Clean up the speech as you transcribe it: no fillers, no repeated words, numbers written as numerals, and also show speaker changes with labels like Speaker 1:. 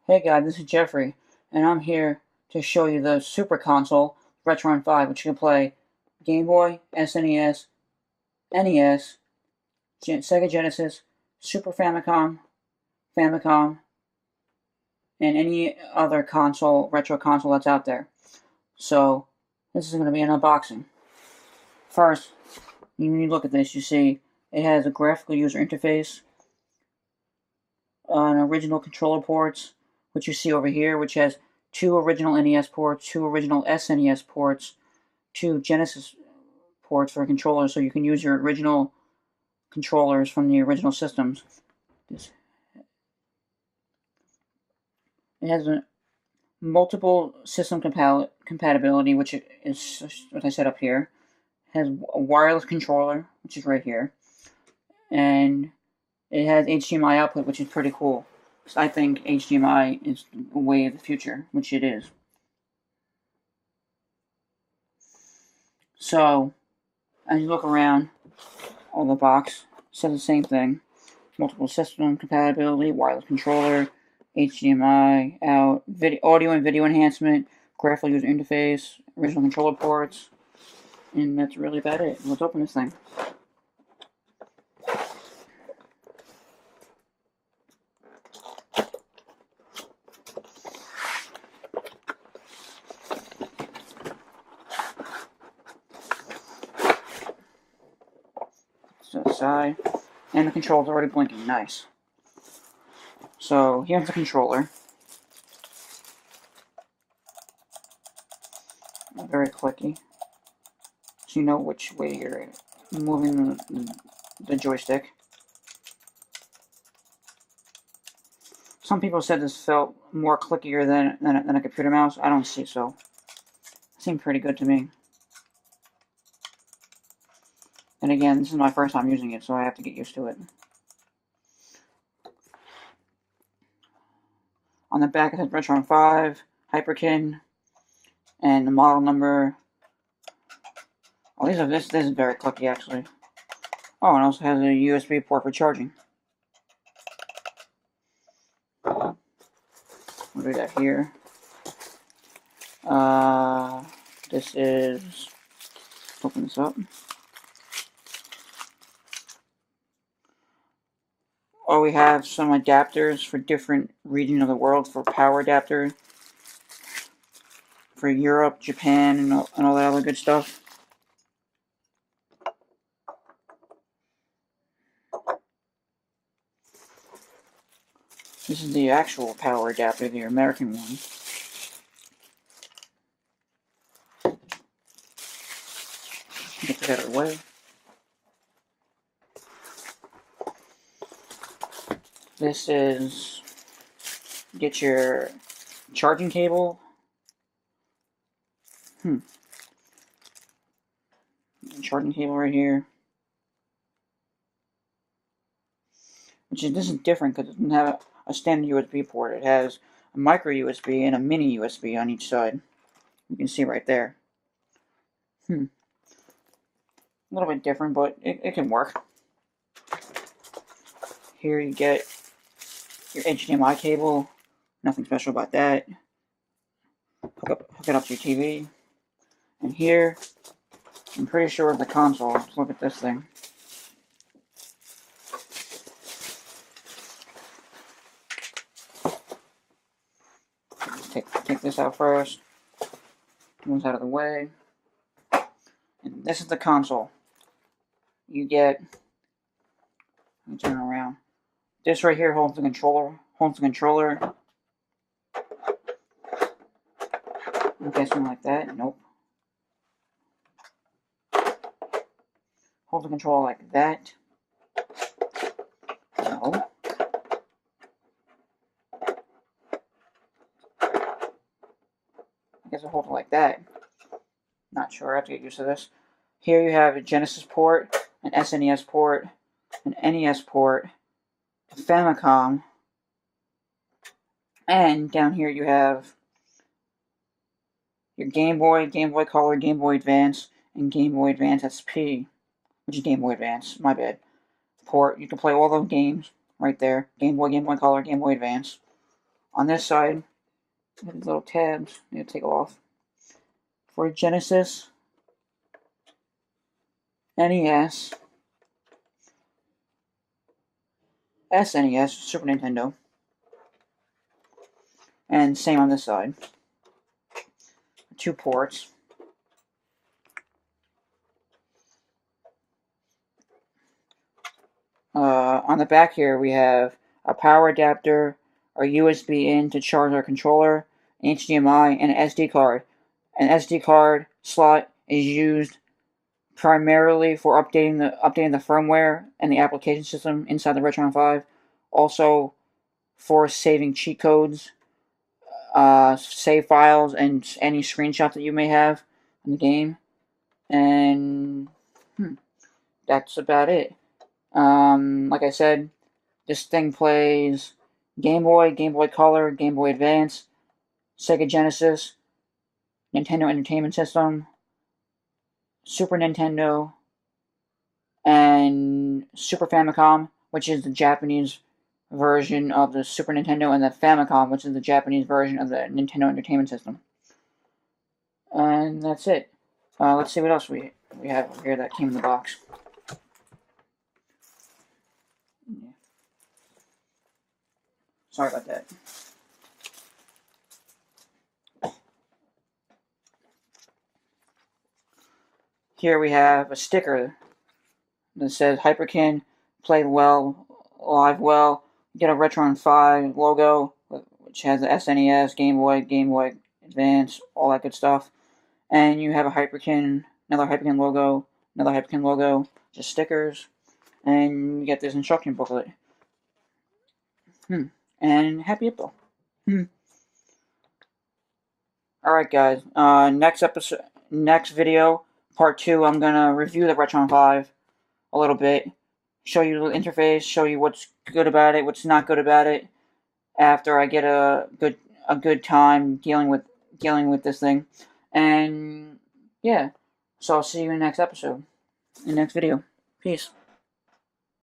Speaker 1: Hey guys, this is Jeffrey, and I'm here to show you the Super Console, Retron 5, which you can play Game Boy, SNES, NES, Sega Genesis, Super Famicom, Famicom, and any other console, retro console that's out there. So, this is going to be an unboxing. First, when you look at this, you see it has a graphical user interface, an original controller ports, which you see over here, which has two original NES ports, two original SNES ports, two Genesis ports for controllers, so you can use your original controllers from the original systems. It has a multiple system compatibility, which is what I set up here. It has a wireless controller, which is right here, and it has HDMI output, which is pretty cool. Because I think HDMI is the way of the future, which it is. So, as you look around on the box, it says the same thing. Multiple system compatibility, wireless controller, HDMI out, audio and video enhancement, graphical user interface, original controller ports, and that's really about it. Let's open this thing. To the side, and the controller's already blinking. Nice. So here's the controller. Very clicky, so you know which way you're moving the joystick. Some people said this felt more clickier than a computer mouse. I don't see so. It seemed pretty good to me. And again, this is my first time using it, so I have to get used to it. On the back it has Retron 5, Hyperkin, and the model number. Oh, this is very clicky actually. Oh, and it also has a USB port for charging. We'll do that here. This is, let's open this up. Oh, we have some adapters for different regions of the world for power adapter for Europe, Japan, and all that other good stuff. This is the actual power adapter, the American one. Get that out of the way. This is, get your charging cable. Charging cable right here. This is different because it doesn't have a standard USB port. It has a micro USB and a mini USB on each side. You can see right there. A little bit different, but it can work. Here you get your HDMI cable. Nothing special about that. Hook it up to your TV. And here, I'm pretty sure it's the console. Let's look at this thing. Take this out first. Moves out of the way. And this is the console. You get, let me turn it around. This right here holds the controller. I'm guessing like that. Nope. Hold the controller like that. No. I guess I'll hold it like that. Not sure. I have to get used to this. Here you have a Genesis port, an SNES port, an NES port, a Famicom, and down here you have your Game Boy, Game Boy Color, Game Boy Advance, and Game Boy Advance SP, which is Game Boy Advance, my bad, port. You can play all those games right there. Game Boy Color, Game Boy Advance. On this side, these little tabs, I need to take off. For Genesis, NES, SNES, Super Nintendo, and same on this side. 2 ports. On the back here, we have a power adapter, our USB in to charge our controller, an HDMI, and an SD card. An SD card slot is used primarily for updating the firmware and the application system inside the Retron 5. Also for saving cheat codes, save files, and any screenshots that you may have in the game. And that's about it. Like I said, this thing plays Game Boy, Game Boy Color, Game Boy Advance, Sega Genesis, Nintendo Entertainment System, Super Nintendo, and Super Famicom, which is the Japanese version of the Super Nintendo, and the Famicom, which is the Japanese version of the Nintendo Entertainment System. And that's it. Let's see what else we have over here that came in the box. Yeah. Sorry about that. Here we have a sticker that says Hyperkin, play well, live well. You get a Retron 5 logo, which has the SNES, Game Boy Advance, all that good stuff. And you have a Hyperkin, another Hyperkin logo, just stickers. And you get this instruction booklet. And happy April. Alright guys, next video, part 2, I'm gonna review the Retron 5 a little bit, show you the interface, show you what's good about it, what's not good about it, after I get a good time dealing with this thing. And yeah, so I'll see you in the next episode, in the next video. Peace.